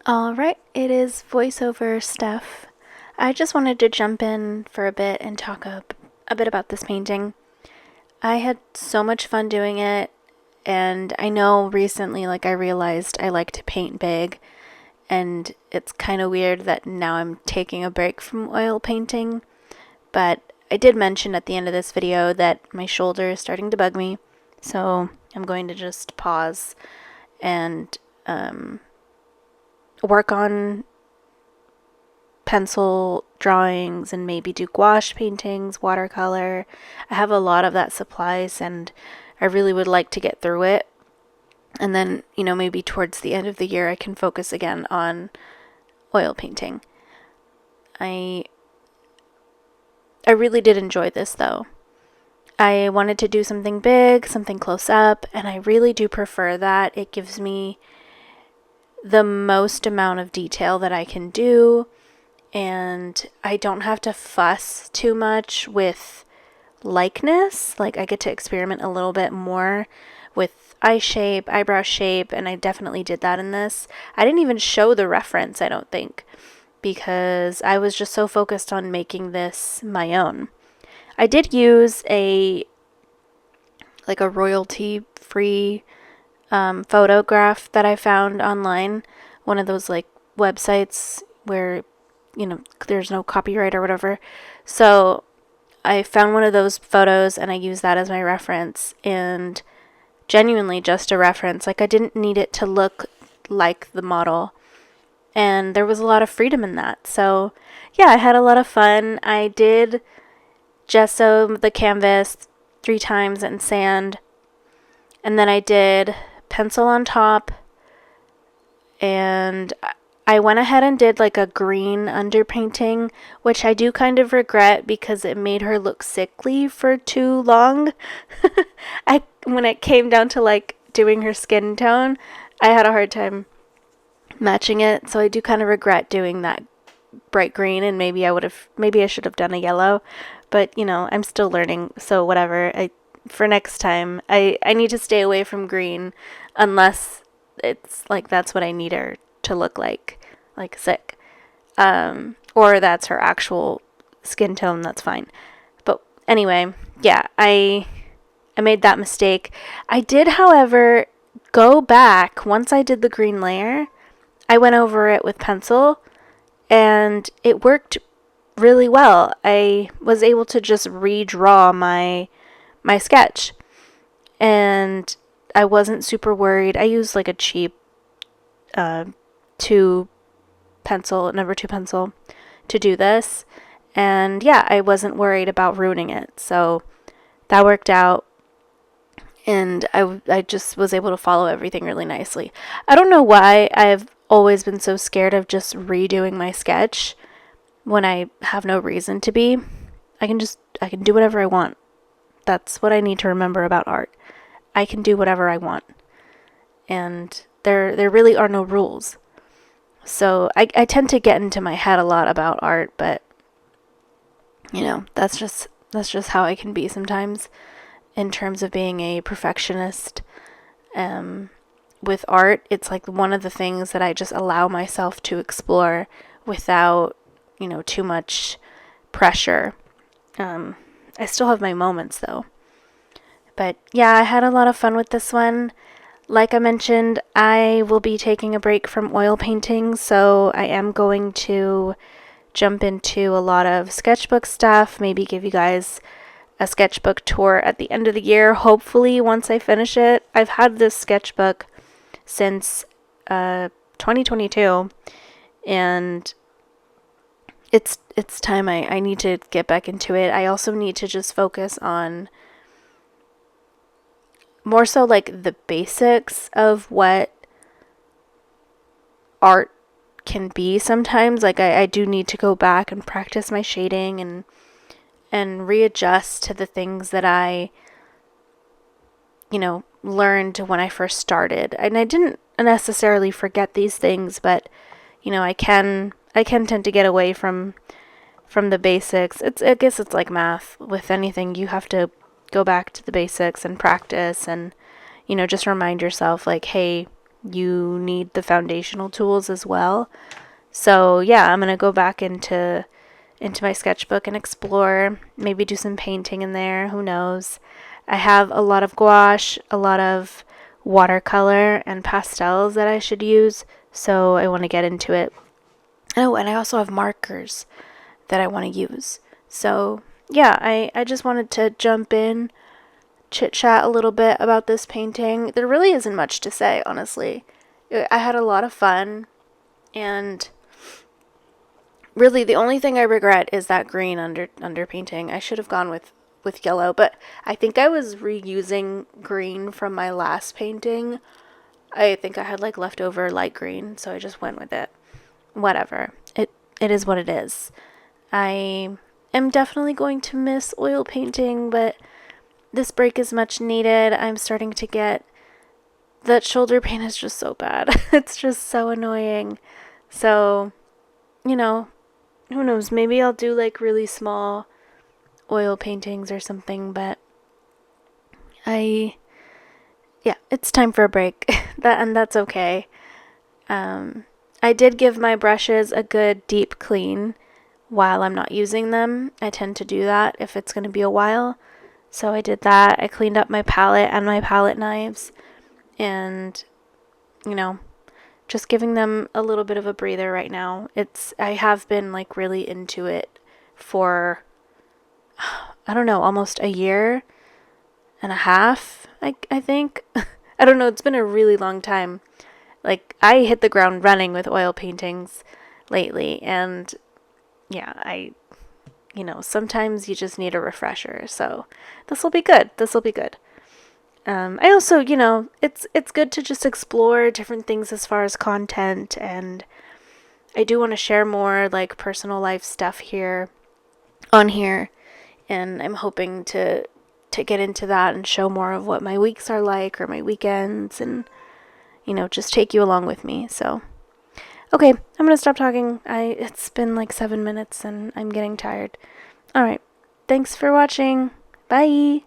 All right, it is voiceover stuff. I just wanted to jump in for a bit and talk a bit about this painting. I had so much fun doing it, and I know recently, I realized I like to paint big, and it's kind of weird that now I'm taking a break from oil painting, but I did mention at the end of this video that my shoulder is starting to bug me, so I'm going to just pause and work on pencil drawings and maybe do gouache paintings, watercolor. I have a lot of that supplies and I really would like to get through it. And then, maybe towards the end of the year, I can focus again on oil painting. I really did enjoy this though. I wanted to do something big, something close up, and I really do prefer that. It gives me the most amount of detail that I can do, and I don't have to fuss too much with likeness. Like, I get to experiment a little bit more with eye shape, eyebrow shape, and I definitely did that in this. I didn't even show the reference, I don't think, because I was just so focused on making this my own. I did use a royalty free photograph that I found online, one of those websites where there's no copyright or whatever. So I found one of those photos and I used that as my reference, and genuinely just a reference. Like, I didn't need it to look like the model, and there was a lot of freedom in that. So yeah, I had a lot of fun. I did gesso the canvas 3 times in sand, and then I did pencil on top, and I went ahead and did a green underpainting, which I do kind of regret because it made her look sickly for too long. When it came down to doing her skin tone, I had a hard time matching it, so I do kind of regret doing that bright green, and maybe I should have done a yellow, but I'm still learning, so whatever. For next time, I need to stay away from green unless it's that's what I need her to look like sick. Or that's her actual skin tone, that's fine. But anyway, yeah, I made that mistake. I did, however, go back once I did the green layer. I went over it with pencil and it worked really well. I was able to just redraw my sketch, and I wasn't super worried. I used a cheap two pencil, number two pencil, to do this, and yeah, I wasn't worried about ruining it. So that worked out, and I just was able to follow everything really nicely. I don't know why I've always been so scared of just redoing my sketch when I have no reason to be. I can do whatever I want. That's what I need to remember about art. I can do whatever I want. And there really are no rules. So I tend to get into my head a lot about art, but that's just how I can be sometimes in terms of being a perfectionist. With art, it's one of the things that I just allow myself to explore without, too much pressure. I still have my moments though. But yeah, I had a lot of fun with this one. Like I mentioned, I will be taking a break from oil painting, so I am going to jump into a lot of sketchbook stuff, maybe give you guys a sketchbook tour at the end of the year, hopefully once I finish it. I've had this sketchbook since 2022, and it's time I need to get back into it. I also need to just focus on more so the basics of what art can be sometimes. I do need to go back and practice my shading and readjust to the things that I learned when I first started. And I didn't necessarily forget these things, but I can tend to get away from the basics. I guess it's like math. With anything, you have to go back to the basics and practice and just remind yourself hey, you need the foundational tools as well. So yeah, I'm gonna go back into my sketchbook and explore, maybe do some painting in there, who knows. I have a lot of gouache, a lot of watercolor and pastels that I should use, so I want to get into it. Oh, and I also have markers that I want to use. So yeah, I just wanted to jump in, chit chat a little bit about this painting. There really isn't much to say, honestly. I had a lot of fun, and really the only thing I regret is that green underpainting. I should have gone with yellow, but I think I was reusing green from my last painting. I think I had like leftover light green, so I just went with it. Whatever. It is what it is. I am definitely going to miss oil painting, but this break is much needed. I'm starting to get that shoulder pain is just so bad. It's just so annoying. So, you know, who knows? Maybe I'll do like really small oil paintings or something, but I yeah, it's time for a break. That's okay. I did give my brushes a good deep clean while I'm not using them. I tend to do that if it's going to be a while. So I did that. I cleaned up my palette and my palette knives, and you know, just giving them a little bit of a breather right now. I have been like really into it for I don't know, almost a year and a half, I think. I don't know, it's been a really long time. Like, I hit the ground running with oil paintings lately, and yeah, sometimes you just need a refresher, so this will be good. This will be good. I also, it's good to just explore different things as far as content, and I do want to share more, like, personal life stuff on here, and I'm hoping to get into that and show more of what my weeks are like or my weekends, and just take you along with me. So okay, I'm gonna stop talking. It's been like 7 minutes and I'm getting tired. All right, thanks for watching. Bye.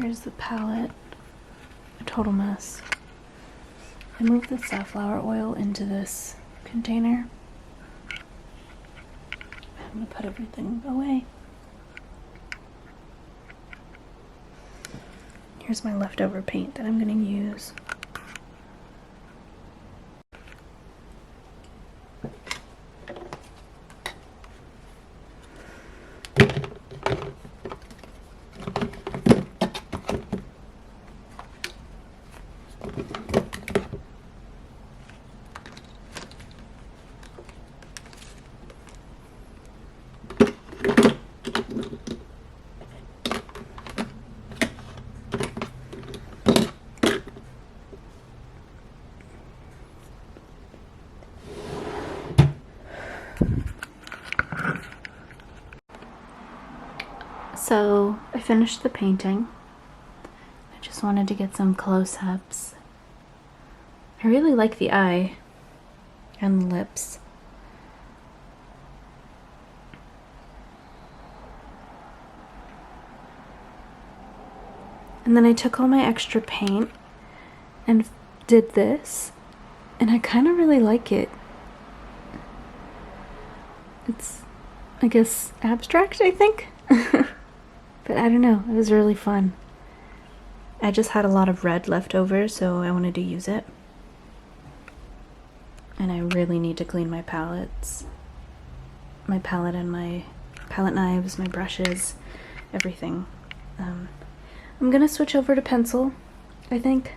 Here's the palette. A total mess. I moved the safflower oil into this container. I'm gonna put everything away. Here's my leftover paint that I'm gonna use. So I finished the painting. I just wanted to get some close-ups. I really like the eye and the lips. And then I took all my extra paint and did this, and I kind of really like it. It's, I guess, abstract, I think? But I don't know, it was really fun. I just had a lot of red left over, so I wanted to use it. And I really need to clean my palettes. My palette and my palette knives, my brushes, everything. I'm gonna switch over to pencil, I think.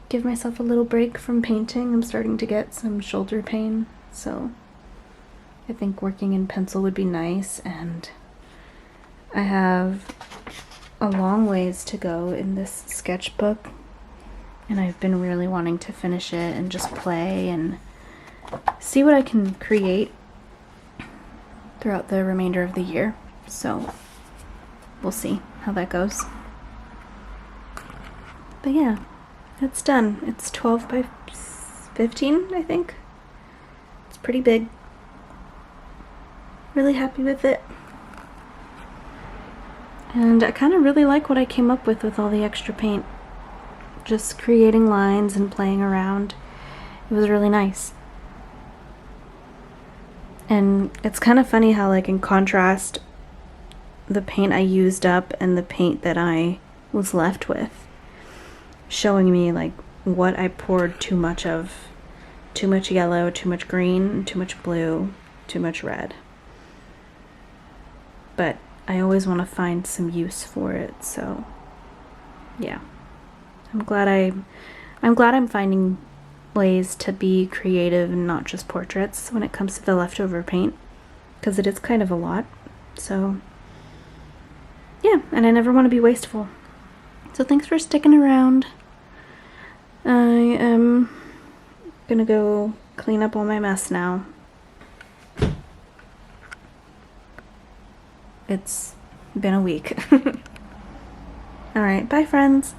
Give myself a little break from painting. I'm starting to get some shoulder pain, so I think working in pencil would be nice, and I have a long ways to go in this sketchbook, and I've been really wanting to finish it and just play and see what I can create throughout the remainder of the year. So we'll see how that goes. But yeah, it's done. It's 12 by 15, I think. It's pretty big. Really happy with it. And I kind of really like what I came up with all the extra paint. Just creating lines and playing around. It was really nice. And it's kind of funny how, like, in contrast, the paint I used up and the paint that I was left with, showing me, like, what I poured too much of. Too much yellow, too much green, too much blue, too much red. But I always want to find some use for it, so yeah. I'm glad I'm finding ways to be creative and not just portraits when it comes to the leftover paint, because it is kind of a lot. So yeah, and I never want to be wasteful. So thanks for sticking around. I am gonna go clean up all my mess now. It's been a week. Alright, bye friends.